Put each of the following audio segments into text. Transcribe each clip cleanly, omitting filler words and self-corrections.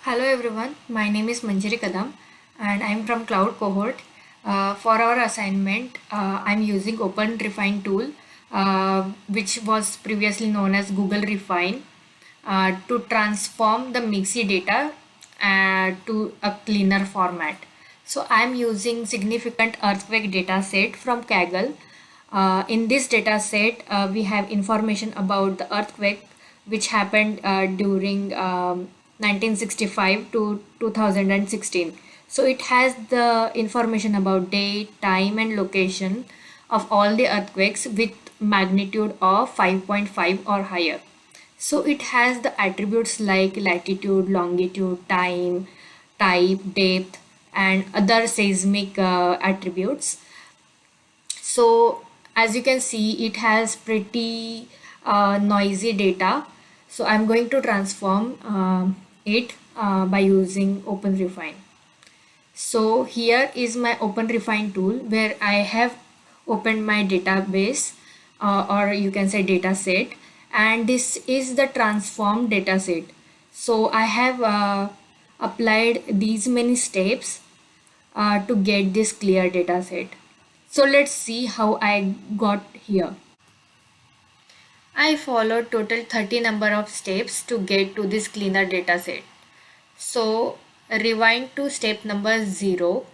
Hello everyone, my name is Manjari Kadam and I'm from Cloud Cohort. For our assignment, I'm using OpenRefine tool, which was previously known as Google Refine, to transform the Mixi data to a cleaner format. So I'm using significant earthquake data set from Kaggle. In this data set, we have information about the earthquake which happened during 1965 to 2016. So it has the information about date, time, and location of all the earthquakes with magnitude of 5.5 or higher. So it has the attributes like latitude, longitude, time, type, depth, and other seismic attributes. So as you can see, it has pretty noisy data. So I'm going to transform it by using OpenRefine. So here is my OpenRefine tool where I have opened my database, or you can say data set, and this is the transformed data set. So I have applied these many steps to get this clear data set. So let's see how I got here. I followed total 30 number of steps to get to this cleaner data set. So rewind to step number 0,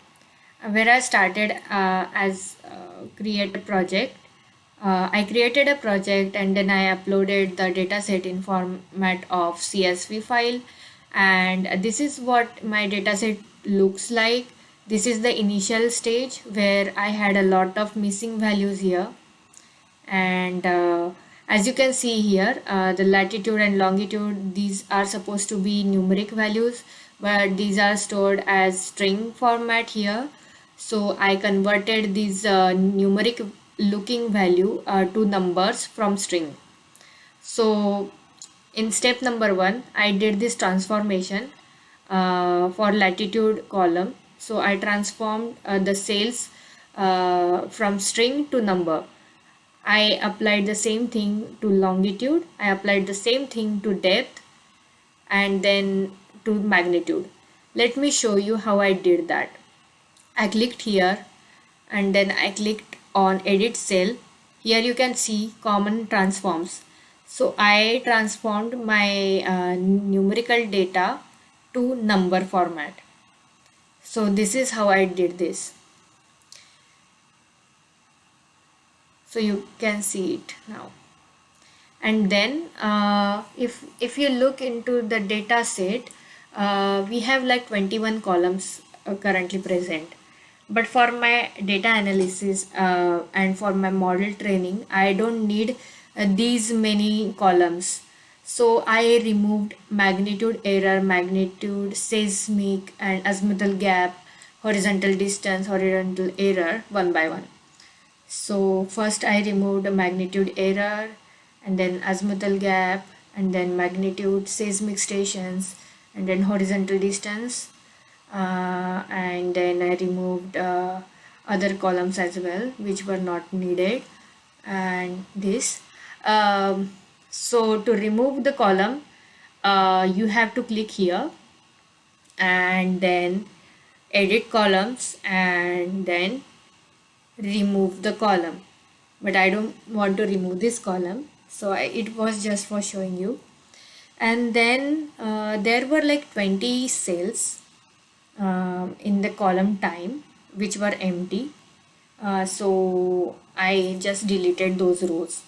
where I started as create a project. I created a project and then I uploaded the dataset in format of CSV file, and this is what my dataset looks like. This is the initial stage where I had a lot of missing values here, and as you can see here, the latitude and longitude, these are supposed to be numeric values, but these are stored as string format here. So I converted these numeric looking value to numbers from string. So in step number 1, I did this transformation for latitude column. So I transformed the cells from string to number. I applied the same thing to longitude, I applied the same thing to depth, and then to magnitude. Let me show you how I did that. I clicked here and then I clicked on edit cell. Here you can see common transforms. So I transformed my numerical data to number format. So this is how I did this. So you can see it now. And then if you look into the data set, we have like 21 columns currently present, but for my data analysis and for my model training, I don't need these many columns. So I removed magnitude error, magnitude, seismic, and azimuthal gap, horizontal distance, horizontal error, one by one. So first I removed the magnitude error, and then azimuthal gap, and then magnitude, seismic stations, and then horizontal distance, and then I removed other columns as well which were not needed, and this. So to remove the column, you have to click here and then edit columns and then remove the column, but I don't want to remove this column, so it was just for showing you. And then there were like 20 cells in the column time which were empty, so I just deleted those rows.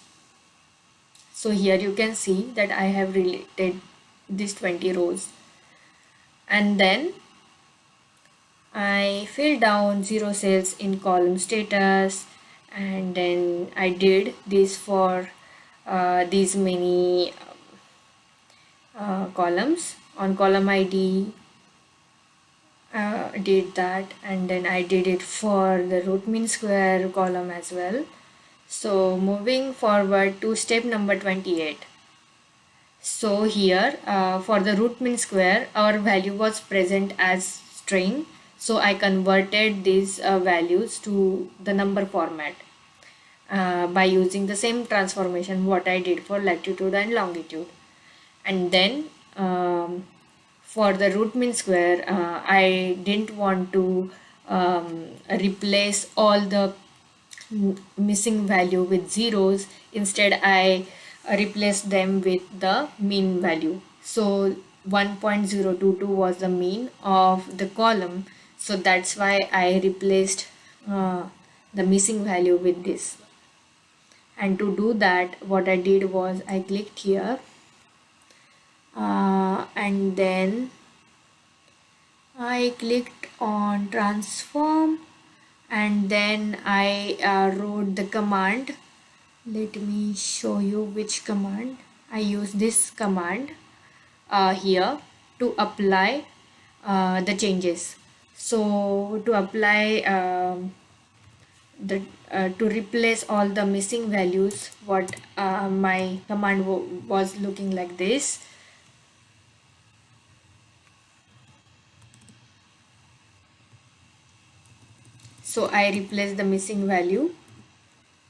So here you can see that I have deleted these 20 rows, and then I filled down 0 cells in column status, and then I did this for these many columns. On column ID did that, and then I did it for the root mean square column as well. So moving forward to step number 28. So here for the root mean square, our value was present as string, so I converted these values to the number format by using the same transformation what I did for latitude and longitude. And then for the root mean square, I didn't want to replace all the missing value with zeros. Instead, I replaced them with the mean value. So 1.022 was the mean of the column. So that's why I replaced the missing value with this. And to do that, what I did was I clicked here, and then I clicked on transform, and then I wrote the command. Let me show you which command. I use this command here to apply the changes. So to apply the to replace all the missing values, what my command was looking like this. So I replaced the missing value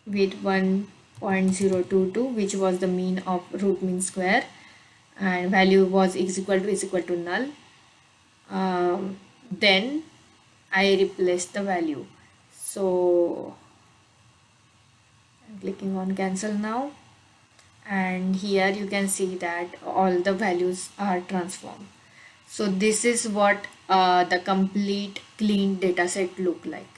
with 1.022, which was the mean of root mean square, and value was is equal to null. Then I replaced the value. So I'm clicking on cancel now, and here you can see that all the values are transformed. So this is what the complete clean dataset look like.